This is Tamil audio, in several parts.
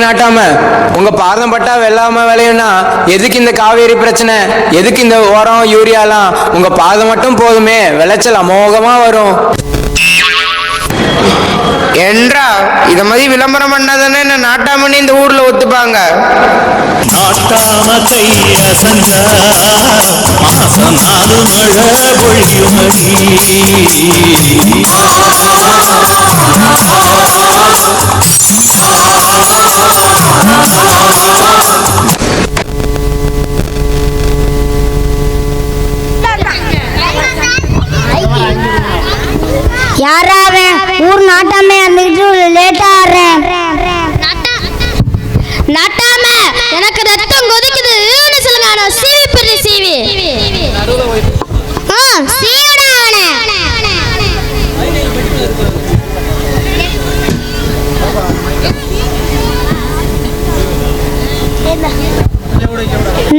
நாட்டாம, உங்க பாதம் பட்டா வெள்ளாம விளையும்னா எதுக்கு இந்த காவேரி பிரச்சனை? எதுக்கு இந்த உரம் யூரியாலாம்? உங்க பாதம் மட்டும் போதுமே, விளைச்சல் அமோகமா வரும். என்றா இத மாதிரி விளம்பரம் பண்ணாதானே என்ன நாட்டாமன்னு இந்த ஊர்ல ஒத்துப்பாங்க. நாட்டாம கைய சஞ்சா மாசம் 4 மழை பொழியுமடி. யாராவே ஊர் நாட்டாமே வந்துட்டு லேட்டா ஆடுறேன். நாட்டாம எனக்கு ரத்தம் கொதிக்குது சொல்லுங்க. நான் சீவி பெரிய சீவி சீவிடா அவனை.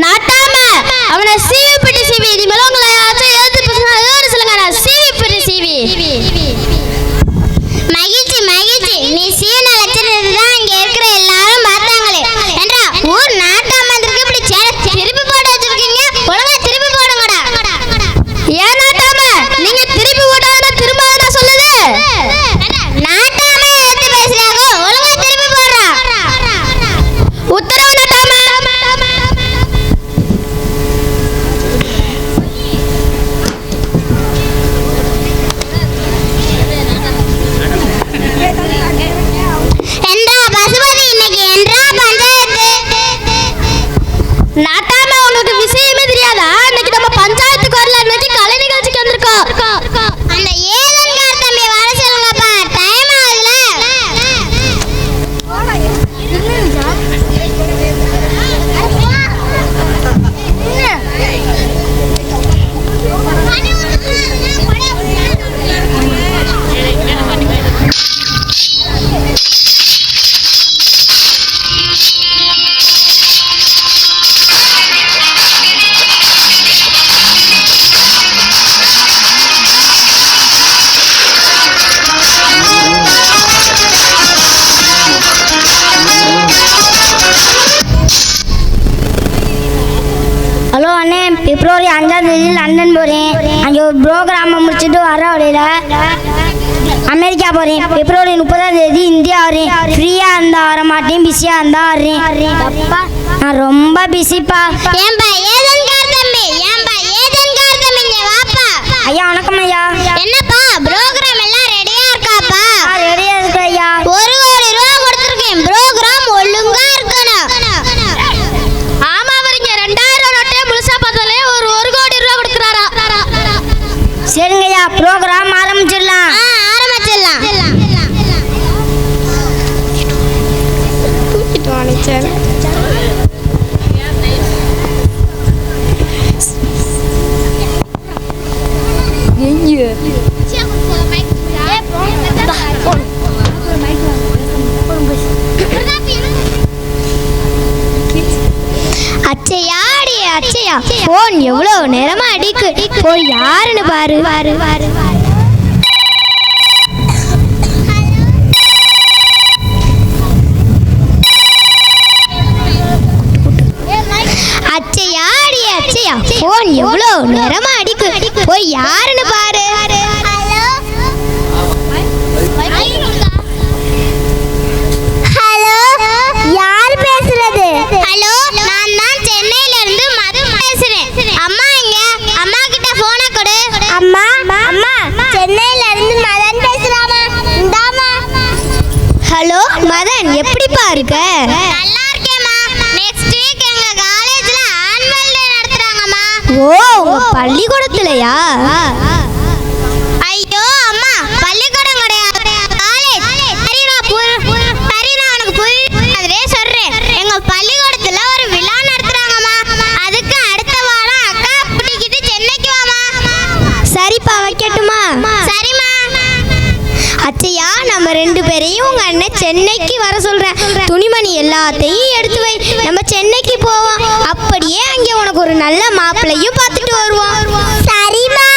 நாட்டாம அவனை சீவி பெரிய சீவி. இது மேல உங்களை யாராச்சும் எழுத்து பேசுனா சொல்லுங்க. நான் சீவி பெரிய சீவி. மகிழ்ச்சி மகிழ்ச்சி. நீ சீன லட்சணத்தை தான் இங்க இருக்கிற எல்லாரும் பார்த்தாங்களே. என்றா ஊர் நாட்டாம இருக்கு இப்படி திருப்பி போட்டு வச்சிருக்கீங்க. ஒழுங்கா திருப்பி போடுங்கடா. ஏன் நாட்டாம நீங்க திருப்பி போட்டாங்கன்னா திரும்ப நான் சொல்லுது. நாட்டாம எடுத்து பேசுறாங்க. ஒழுங்கா திருப்பி போடுறா. உத்தரவு நாட்டாம. நாட்டாம உனக்கு விஷயமே தெரியாதா? இன்னைக்கு நம்ம பஞ்சாயத்துக்கு வரல, இன்னைக்கு கலை நிகழ்ச்சிக்கு வந்திருக்கோம். அந்த ஏதன்கார தம்பி வர சொல்லுங்கப்பா, டைம் ஆகுதுல. ஹலோ அண்ணே, பிப்ரவரி 5ஆம் தேதி லண்டன் போகிறேன். அங்கே ஒரு ப்ரோக்ராமை முடிச்சுட்டு வர வழியில் அமெரிக்கா போகிறேன். பிப்ரவரி 30ஆம் தேதி இந்தியா வரேன். ஃப்ரீயாக இருந்தால் வர மாட்டேன், பிஸியாக இருந்தால் வர்றேன். நான் ரொம்ப பிஸிப்பா. ஏன்பா ஏதன்கார தம்பி, ஏன்பா ஏதன்கார தம்பி இங்கே வாப்பா. ஐயா வணக்கம் ஐயா. என்னப்பா ப்ரோக்ராம் எல்லாம் ரெடியாக இருக்காப்பா? ரெடியாக இருக்கு ஐயா. 1 கோடி ரூபா கொடுத்துருக்கேன். ப்ரோக்ராம் ஒழுங்கா இருக்கணும். ஆமா, அவருங்க 2000 நோட்டே முழுசா பார்த்தாலே ஒரு 1 கோடி ரூபா கொடுக்குறாரா. சரிங்க ஐயா, ப்ரோக்ராம் ஆரம்பிச்சிடலாம். ஆரம்பிச்சிடலாம். அச்சையாடி அச்சையா, போன் எவ்வளவு நேரமா அடிக்கு. போய் யாருன்னு பாரு. அச்சையாடி அச்சையா, போன் எவ்வளவு நேரமா அடிக்கு. போய் யாருன்னு பாரு. ஹலோ, யார் பேசுறது? ஹலோ, நான் தான் சென்னையில இருந்து மது பேசுறேன். அம்மா எங்க? அம்மா கிட்ட போனை கொடு. அம்மா அம்மா, சென்னையில இருந்து மதன் பேசுறாமா. இந்தாமா. ஹலோ மதன், எப்படிப்பா இருக்க? நல்லா இருக்கேம்மா. நெக்ஸ்ட் வீக் எங்க காலேஜ்ல ஆனுவல் டே நடத்துறாங்கம்மா. ஓ, உங்க பள்ளிக்கூடத்துலயா? ஐயோ அம்மா, பள்ளிக்கூடம் கிடையாது, காலேஜ். சரிண்ணா, உனக்கு புரியுதே சொல்றேன். எங்க பள்ளிக்கூடத்துல ஒரு விழா நடத்துறாங்கம்மா. அதுக்கு அடுத்த வாரம் அக்கா பிடிக்கிட்டு சென்னைக்கு வாமா. சரிப்பா, வைக்கட்டுமா? சரிம்மா. அச்சையா, நம்ம 2 பேரையும் உங்க அண்ணன் சென்னைக்கு வர சொல்றேன். துணிமணி எல்லாத்தையும் எடுத்து வை, நம்ம சென்னைக்கு போவோம். அப்படியே அங்கே உனக்கு ஒரு நல்ல மாப்பிள்ளையும் பார்த்துட்டு வருவோம். சரிம்மா.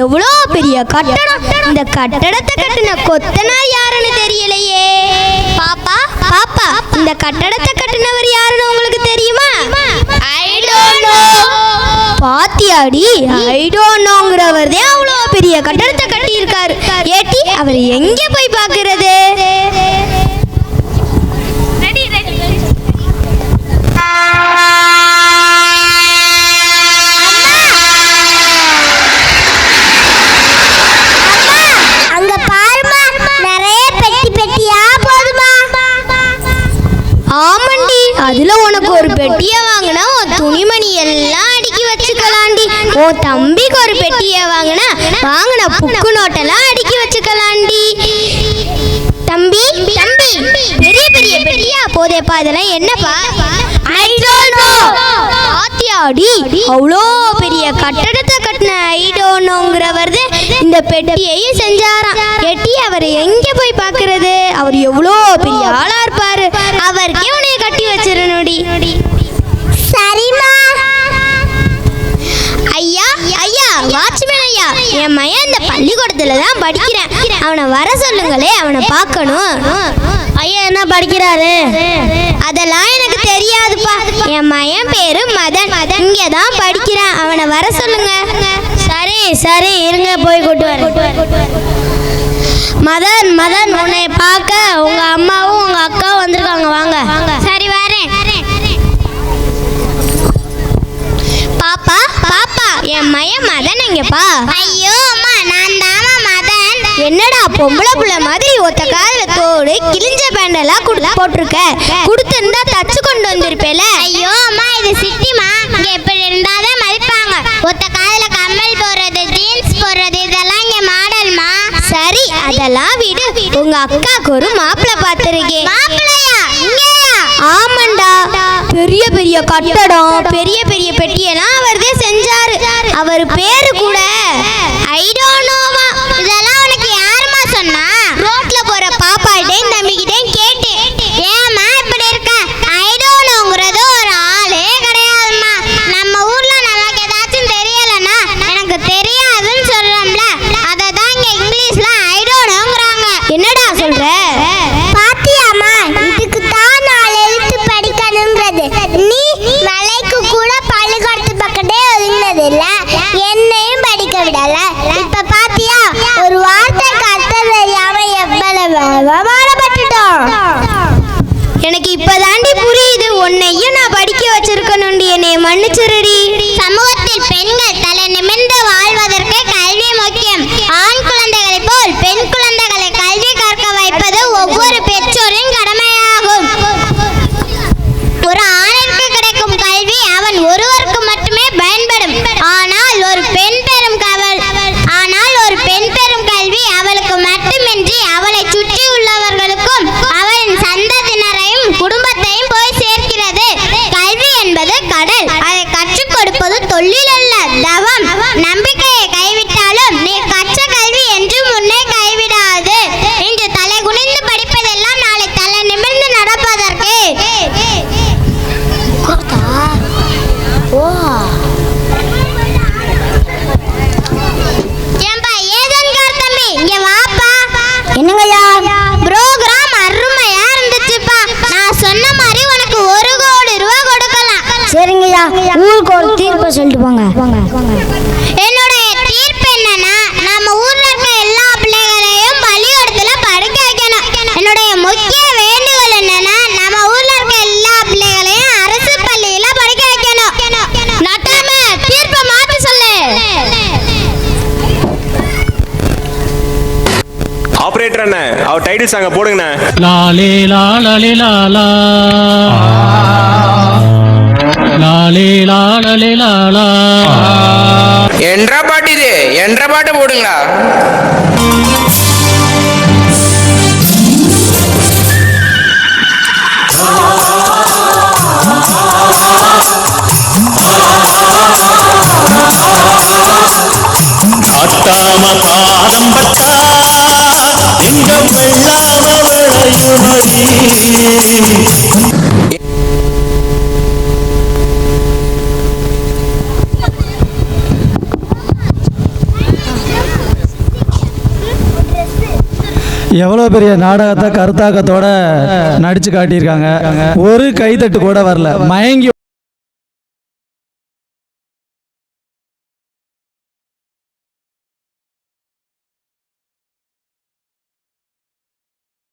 எவ்வளோ பெரிய கட்டடம். இந்த கட்டடத்தை கட்டின கொத்தனார் யாருன்னு தெரியலையே. பாப்பா பாப்பா, இந்த கட்டடத்தை கட்டினவர் யாருன்னு உங்களுக்கு தெரியுமா? I don't know. பாத்தியாடி, ஐ டோன்ட் நோங்கிறவர் தான் அவ்வளோ பெரிய கட்டடத்தை கட்டி இருக்காரு. ஏட்டி, அவர் எங்க போய் பார்க்கிறது? அங்க பாருமா, நிறைய பெட்டி பெட்டியா போதுமா? ஆமாண்டி, அதுல உனக்கு ஒரு பெட்டியை வாங்கினா உன் துணிமணி எல்லாம் அடுக்கி வச்சுக்கலாண்டி. உன் தம்பிக்கு ஒரு பெட்டியை வாங்கினா வாங்கின புக்கு நோட்டெல்லாம் அடுக்கி வச்சுக்கலாண்டி. தம்பி தம்பி, பெரிய பெரிய பெட்டியா போதேப்பா, இதெல்லாம் என்னப்பா? ஐ டோன்ட் நோ. ஆத்தியாடி, அவ்வளோ பெரிய கட்டடத்தை கட்டின ஐ டோன்ட் நோங்கிறவர் இந்த பெட்டியையும் செஞ்சாராம். எட்டி, அவர் எங்க போய் பார்க்கறது? அவர் எவ்வளோ பெரிய ஆளா இருப்பாரு. அவருக்கே உன்னைய கட்டி வச்சிருநோடி. சரிம்மா. ஐயா ஐயா, வாட்ச்மேன் ஐயா, என் மையன் இந்த பள்ளிக்கூடத்துல தான் படிக்கிறேன். அவனை வர சொல்லுங்களே, அவனை பார்க்கணும். ஐயா என்ன படிக்கிறாரு? அதெல்லாம் எனக்கு தெரியாதுப்பா. என் மையன் பேரு மதன், இங்கே தான் படிக்கிறான். அவனை வர சொல்லுங்க. சரி சரி, இருங்க போய் கூட்டு வரேன். மதன் மதன், உன்னை பார்க்க உங்க அம்மாவும் உங்க அக்காவும் வந்திருக்காங்க, வாங்க. சரி வரேன். பாப்பா பாப்பா, என் மையன் மதன் எங்கப்பா? ஐயோ அம்மா, நான் தாமா மதன். என்னடா பொம்பளை புள்ள மாதிரி ஒத்த காதுல தோடு கிழிஞ்ச பேண்டெல்லாம் போட்டிருக்க? கொடுத்திருந்தா தச்சு கொண்டு வந்திருப்பேல. ஐயோ அம்மா, இது சிட்டிமா, இங்க எப்படி இருந்தாதான் மதிப்பாங்க. ஒத்த காதுல கம்மல் போடுறது, ஜீன்ஸ் போடுறது, இதெல்லாம் இங்க மாடல்மா. சரி, அதெல்லாம் விடு. உங்க அக்காக்கு ஒரு மாப்பிள்ளை பார்த்திருக்கேன். மாப்பிள்ளையா? இங்கேயா? ஆமாண்டா, பெரிய பெரிய கட்டடம், பெரிய பெரிய பெட்டியெல்லாம் அவர்தே செஞ்சாரு. அவர் பேரு கூட ஐ டோன்ட் நோவா. இதெல்லாம் உனக்கு யாருமா சொன்னா? ரோட்ல போற பாப்பாட்டையும் தம்பிக்கிட்டையும் கேட்டேன். ஏமா இப்படி இருக்க? ஐ டோன்ட் நோங்கிறது ஒரு ஆளே கிடையாதுமா. நம்ம ஊர்ல நமக்கு ஏதாச்சும் தெரியலன்னா எனக்கு தெரியாதுன்னு சொல்றோம்ல, அதை தான் இங்க இங்கிலீஷ்ல ஐ டோன்ட் நோங்கிறாங்க. என்னடா சொல்ற? பாத்தியாமா, இதுக்கு தான் 4 எழுத்து படிக்கணுங்கிறது. நீ மலைக்கு கூட பள்ளிக்கூடத்து பக்கத்தே ஒதுங்கினது இல்ல, என்னையும் படிக்க விடல. இப்ப பாத்தியா, ஒரு வார்த்தை கத்த தெரியாம எவ்வளவு அவமானப்பட்டுட்டோம். எனக்கு இப்பதாண்டி புரியுது, உன்னையும் நான் படிக்க வச்சிருக்கணும்டி. என்னை மன்னிச்சிருடி. சமூகத்தில் பெண்கள் தலை நிமிர்ந்து வாழ்வதற்கு கல்வி முக்கியம். ஆண் குழந்தைகளைப் போல் பெண் குழந்தைகளை கல்வி கற்க வைப்பது ஒவ்வொரு பெற்றோரின் கடமையாகும். ஒரு ஆணிற்கு கிடைக்கும் கல்வி அவன் ஒருவருக்கு மட்டுமே பயன்படும். ஆனால் ஒரு பெண் பெறும் கல்வி அவளுக்கு மட்டுமின்றி அவளை சுற்றி உள்ளவர்களுக்கும் அவளின் சந்ததியினரையும் குடும்பத்தையும் போய் சேர்க்கிறது. கல்வி என்பது கடல், அதை கற்றுக் கொடுப்பது தொழில் அல்ல, தவம். நம்பிக்கையை கைவிட்டாலும் நீ கற்ற கல்வி என்றும் உன்னை கைவிடாது. இன்று தலை குனிந்து படிப்பதெல்லாம் நாளை தலை நிமிர்ந்து நடப்பதற்கு. ஏம்பா, ஏஜென்ட்கார் தம்பி, இங்க வாப்பா. என்னங்கய்யா? ப்ரோகிராம் அருமையா இருந்துச்சுப்பா. நான் சொன்ன மாதிரி உனக்கு 1 கோடி ரூபாய் கொடுக்கலாம். சரிங்கய்யா, ஊருக்கு ஒரு தீர்ப்பு சொல்லிட்டு போங்க. என்னுடைய தீர்ப்பு என்னன்னா, நம்ம ஊர்ல இருக்க எல்லா பிள்ளைகளையும் பள்ளிக்கூடத்துல படிக்க வைக்கணும். என்னுடைய முக்கிய வேண்டுகோள் என்னன்னா, நம்ம ஊர்ல இருக்க எல்லா பிள்ளைகளையும் அரசு பள்ளியில படிக்க வைக்கணும். நட்டாம தீர்ப்பை மாத்தி சொல்லு. ஆபரேட்டர் அண்ணே, அவர் டைட்டில் சாங்க போடுங்கண்ணே. லாலே லாலே லாலா, லாலே லாலே லாலா. என்ற பாட்டு இது, என்ற பாட்டு போடுங்களா? காட்டாம பாதம் பட்டா எங்க வெள்ளாம விளையுமடி. எவ்வளோ பெரிய நாடகத்தை கருத்தாக்கத்தோட நடிச்சு காட்டியிருக்காங்க. ஒரு கைத்தட்டு கூட வரல, மயங்கி